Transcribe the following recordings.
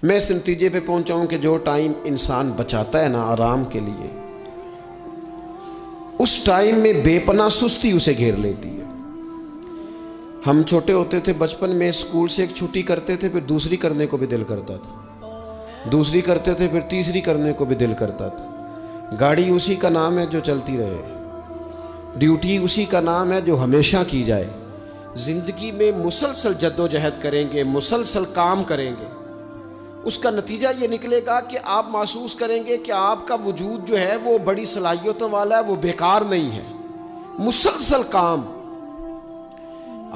میں اس نتیجے پہ پہنچا ہوں کہ جو ٹائم انسان بچاتا ہے نا آرام کے لیے، اس ٹائم میں بے پناہ سستی اسے گھیر لیتی ہے۔ ہم چھوٹے ہوتے تھے بچپن میں، اسکول سے ایک چھٹی کرتے تھے پھر دوسری کرنے کو بھی دل کرتا تھا، دوسری کرتے تھے پھر تیسری کرنے کو بھی دل کرتا تھا۔ گاڑی اسی کا نام ہے جو چلتی رہے، ڈیوٹی اسی کا نام ہے جو ہمیشہ کی جائے۔ زندگی میں مسلسل جد و جہد کریں گے، مسلسل کام کریں گے، اس کا نتیجہ یہ نکلے گا کہ آپ محسوس کریں گے کہ آپ کا وجود جو ہے وہ بڑی صلاحیتوں والا ہے، وہ بیکار نہیں ہے۔ مسلسل کام۔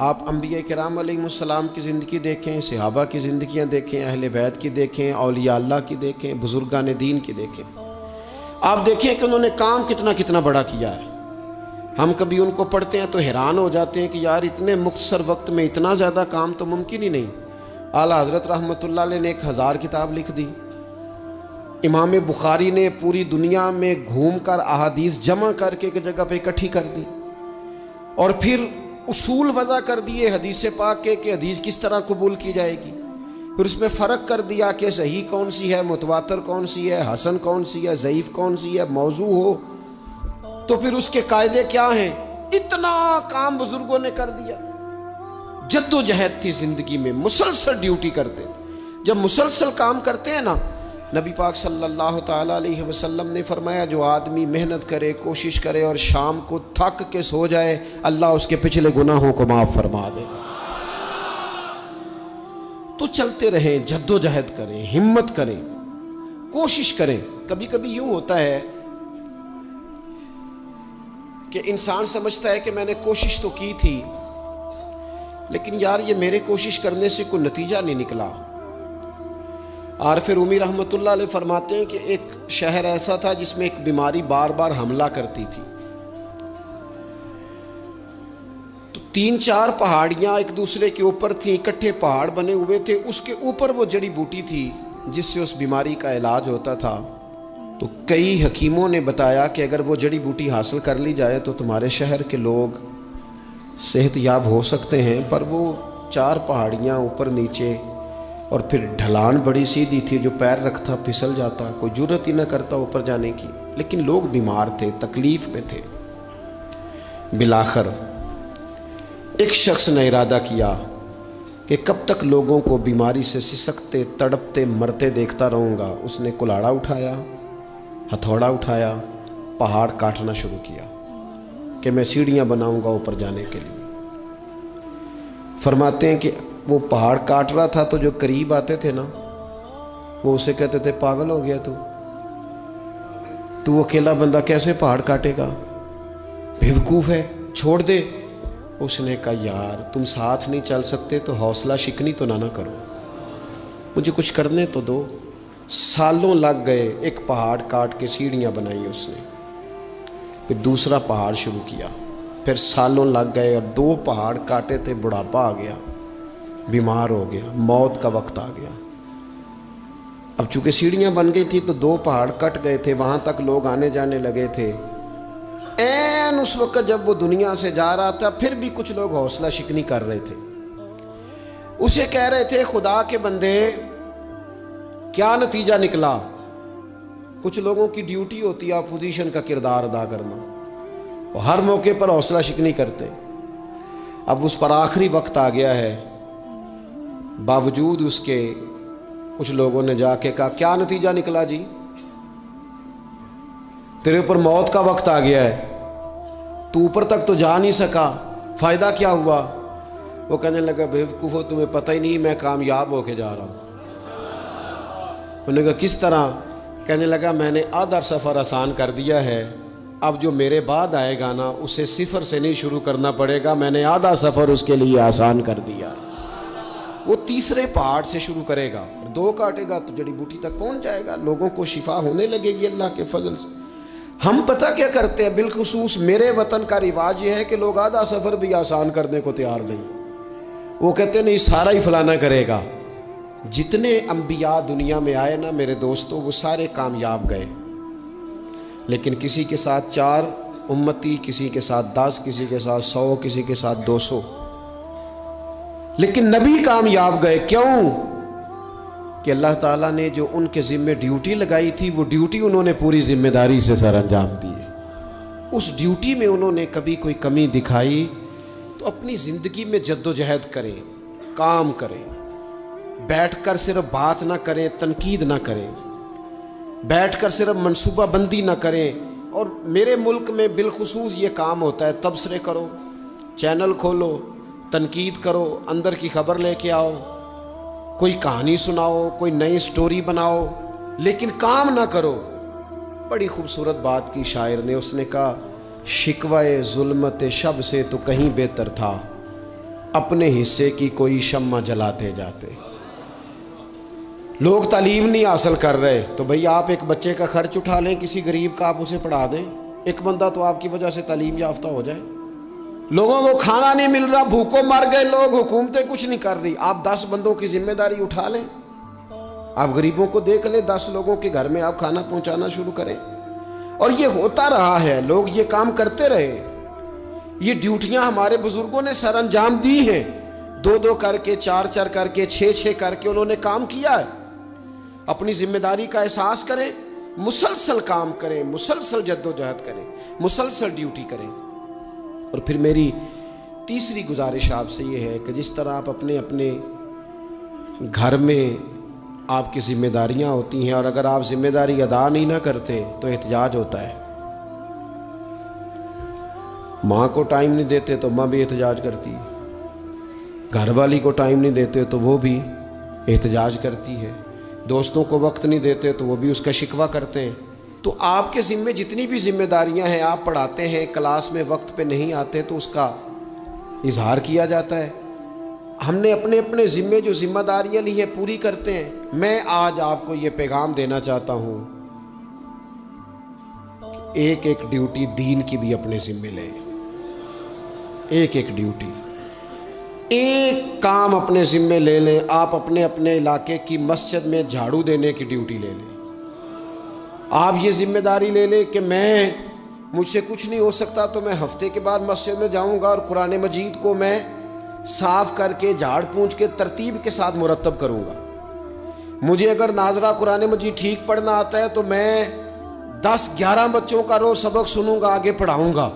آپ انبیاء کرام علیہ السلام کی زندگی دیکھیں، صحابہ کی زندگیاں دیکھیں، اہل بیت کی دیکھیں، اولیاء اللہ کی دیکھیں، بزرگان دین کی دیکھیں، آپ دیکھیں کہ انہوں نے کام کتنا بڑا کیا ہے۔ ہم کبھی ان کو پڑھتے ہیں تو حیران ہو جاتے ہیں کہ یار اتنے مختصر وقت میں اتنا زیادہ کام تو ممکن ہی نہیں۔ اعلیٰ حضرت رحمۃ اللہ علیہ نے 1000 کتاب لکھ دی، امام بخاری نے پوری دنیا میں گھوم کر احادیث جمع کر کے ایک جگہ پہ اکٹھی کر دی، اور پھر اصول وضع کر دیے حدیث پاک کے کہ حدیث کس طرح قبول کی جائے گی، پھر اس میں فرق کر دیا کہ صحیح کون سی ہے، متواتر کون سی ہے، حسن کون سی ہے، ضعیف کون سی ہے، موضوع ہو تو پھر اس کے قاعدے کیا ہیں۔ اتنا کام بزرگوں نے کر دیا۔ جد و جہد تھی زندگی میں، مسلسل ڈیوٹی کرتے تھے۔ جب مسلسل کام کرتے ہیں نا، نبی پاک صلی اللہ تعالیٰ علیہ وسلم نے فرمایا جو آدمی محنت کرے، کوشش کرے اور شام کو تھک کے سو جائے، اللہ اس کے پچھلے گناہوں کو معاف فرما دے گا۔ تو چلتے رہیں، جد و جہد کریں، ہمت کریں، کوشش کریں۔ کبھی کبھی یوں ہوتا ہے کہ انسان سمجھتا ہے کہ میں نے کوشش تو کی تھی لیکن یار یہ میرے کوشش کرنے سے کوئی نتیجہ نہیں نکلا۔ عارف رومی رحمۃ اللہ علیہ فرماتے ہیں کہ ایک شہر ایسا تھا جس میں ایک بیماری بار بار حملہ کرتی تھی، تو 3-4 پہاڑیاں ایک دوسرے کے اوپر تھیں، اکٹھے پہاڑ بنے ہوئے تھے، اس کے اوپر وہ جڑی بوٹی تھی جس سے اس بیماری کا علاج ہوتا تھا۔ تو کئی حکیموں نے بتایا کہ اگر وہ جڑی بوٹی حاصل کر لی جائے تو تمہارے شہر کے لوگ صحت یاب ہو سکتے ہیں، پر وہ 4 پہاڑیاں اوپر نیچے، اور پھر ڈھلان بڑی سیدھی تھی، جو پیر رکھتا پھسل جاتا، کوئی جرت ہی نہ کرتا اوپر جانے کی، لیکن لوگ بیمار تھے، تکلیف میں تھے۔ بالآخر ایک شخص نے ارادہ کیا کہ کب تک لوگوں کو بیماری سے سسکتے، تڑپتے، مرتے دیکھتا رہوں گا۔ اس نے کلاڑا اٹھایا، ہتھوڑا اٹھایا، پہاڑ کاٹنا شروع کیا کہ میں سیڑھیاں بناؤں گا اوپر جانے کے لیے۔ فرماتے ہیں کہ وہ پہاڑ کاٹ رہا تھا تو جو قریب آتے تھے نا وہ اسے کہتے تھے پاگل ہو گیا تو اکیلا بندہ کیسے پہاڑ کاٹے گا، بیوقوف ہے، چھوڑ دے۔ اس نے کہا یار تم ساتھ نہیں چل سکتے تو حوصلہ شکنی تو نہ کرو، مجھے کچھ کرنے تو دو۔ سالوں لگ گئے، ایک پہاڑ کاٹ کے سیڑھیاں بنائی اس نے، پھر دوسرا پہاڑ شروع کیا، پھر سالوں لگ گئے، اور 2 پہاڑ کاٹے تھے، بڑھاپا آ گیا، بیمار ہو گیا، موت کا وقت آ گیا۔ اب چونکہ سیڑھیاں بن گئی تھی تو 2 پہاڑ کٹ گئے تھے، وہاں تک لوگ آنے جانے لگے تھے۔ این اس وقت جب وہ دنیا سے جا رہا تھا پھر بھی کچھ لوگ حوصلہ شکنی کر رہے تھے، اسے کہہ رہے تھے خدا کے بندے کیا نتیجہ نکلا۔ کچھ لوگوں کی ڈیوٹی ہوتی ہے اپوزیشن کا کردار ادا کرنا، وہ ہر موقع پر حوصلہ شکنی کرتے۔ اب اس پر آخری وقت آ گیا ہے، باوجود اس کے کچھ لوگوں نے جا کے کہا کیا نتیجہ نکلا جی، تیرے اوپر موت کا وقت آ گیا ہے، تو اوپر تک تو جا نہیں سکا، فائدہ کیا ہوا؟ وہ کہنے لگا بیوقوفو تمہیں پتہ ہی نہیں میں کامیاب ہو کے جا رہا ہوں۔ انہوں نے کہا کس طرح؟ کہنے لگا میں نے آدھا سفر آسان کر دیا ہے، اب جو میرے بعد آئے گا نا اسے 0 سے نہیں شروع کرنا پڑے گا، میں نے آدھا سفر اس کے لیے آسان کر دیا۔ وہ تیسرے پہاڑ سے شروع کرے گا، 2 کاٹے گا تو جڑی بوٹی تک پہنچ جائے گا، لوگوں کو شفا ہونے لگے گی اللہ کے فضل سے۔ ہم پتہ کیا کرتے ہیں، بالخصوص میرے وطن کا رواج یہ ہے کہ لوگ آدھا سفر بھی آسان کرنے کو تیار نہیں، وہ کہتے نہیں سارا ہی فلانا کرے گا۔ جتنے انبیاء دنیا میں آئے نا میرے دوستوں وہ سارے کامیاب گئے، لیکن کسی کے ساتھ 4 امتی، کسی کے ساتھ 10، کسی کے ساتھ 100، کسی کے ساتھ 200، لیکن نبی کامیاب گئے۔ کیوں؟ کہ اللہ تعالیٰ نے جو ان کے ذمے ڈیوٹی لگائی تھی وہ ڈیوٹی انہوں نے پوری ذمہ داری سے سر انجام دی ہے۔ اس ڈیوٹی میں انہوں نے کبھی کوئی کمی دکھائی تو اپنی زندگی میں جد و جہد کریں، کام کریں، بیٹھ کر صرف بات نہ کریں، تنقید نہ کریں، بیٹھ کر صرف منصوبہ بندی نہ کریں۔ اور میرے ملک میں بالخصوص یہ کام ہوتا ہے، تبصرے کرو، چینل کھولو، تنقید کرو، اندر کی خبر لے کے آؤ، کوئی کہانی سناؤ، کوئی نئی سٹوری بناؤ، لیکن کام نہ کرو۔ بڑی خوبصورت بات کی شاعر نے، اس نے کہا شکوائے ظلمت شب سے تو کہیں بہتر تھا، اپنے حصے کی کوئی شمع جلاتے جاتے۔ لوگ تعلیم نہیں حاصل کر رہے تو بھئی آپ ایک بچے کا خرچ اٹھا لیں، کسی غریب کا آپ اسے پڑھا دیں، ایک بندہ تو آپ کی وجہ سے تعلیم یافتہ ہو جائے۔ لوگوں کو کھانا نہیں مل رہا، بھوکوں مر گئے لوگ، حکومتیں کچھ نہیں کر رہی، آپ 10 بندوں کی ذمہ داری اٹھا لیں، آپ غریبوں کو دیکھ لیں، 10 لوگوں کے گھر میں آپ کھانا پہنچانا شروع کریں۔ اور یہ ہوتا رہا ہے، لوگ یہ کام کرتے رہے، یہ ڈیوٹیاں ہمارے بزرگوں نے سر انجام دی ہیں، 2 کر کے، 4 کر کے، 6 کر کے انہوں نے کام کیا ہے۔ اپنی ذمہ داری کا احساس کریں، مسلسل کام کریں، مسلسل جد و جہد کریں، مسلسل ڈیوٹی کریں۔ اور پھر میری تیسری گزارش آپ سے یہ ہے کہ جس طرح آپ اپنے اپنے گھر میں آپ کی ذمہ داریاں ہوتی ہیں، اور اگر آپ ذمہ داری ادا نہیں نہ کرتے تو احتجاج ہوتا ہے۔ ماں کو ٹائم نہیں دیتے تو ماں بھی احتجاج کرتی ہے، گھر والی کو ٹائم نہیں دیتے تو وہ بھی احتجاج کرتی ہے، دوستوں کو وقت نہیں دیتے تو وہ بھی اس کا شکوہ کرتے ہیں۔ تو آپ کے ذمے جتنی بھی ذمہ داریاں ہیں، آپ پڑھاتے ہیں، کلاس میں وقت پہ نہیں آتے تو اس کا اظہار کیا جاتا ہے۔ ہم نے اپنے اپنے ذمے جو ذمہ داریاں لی ہیں پوری کرتے ہیں۔ میں آج آپ کو یہ پیغام دینا چاہتا ہوں، ایک ایک ڈیوٹی دین کی بھی اپنے ذمے لیں، ایک ایک ڈیوٹی، ایک کام اپنے ذمے لے لیں۔ آپ اپنے اپنے علاقے کی مسجد میں جھاڑو دینے کی ڈیوٹی لے لیں۔ آپ یہ ذمہ داری لے لیں کہ مجھ سے کچھ نہیں ہو سکتا تو میں ہفتے کے بعد مسجد میں جاؤں گا اور قرآن مجید کو میں صاف کر کے، جھاڑ پونچھ کے، ترتیب کے ساتھ مرتب کروں گا۔ مجھے اگر ناظرہ قرآن مجید ٹھیک پڑھنا آتا ہے تو میں 10-11 بچوں کا روز سبق سنوں گا، آگے پڑھاؤں گا۔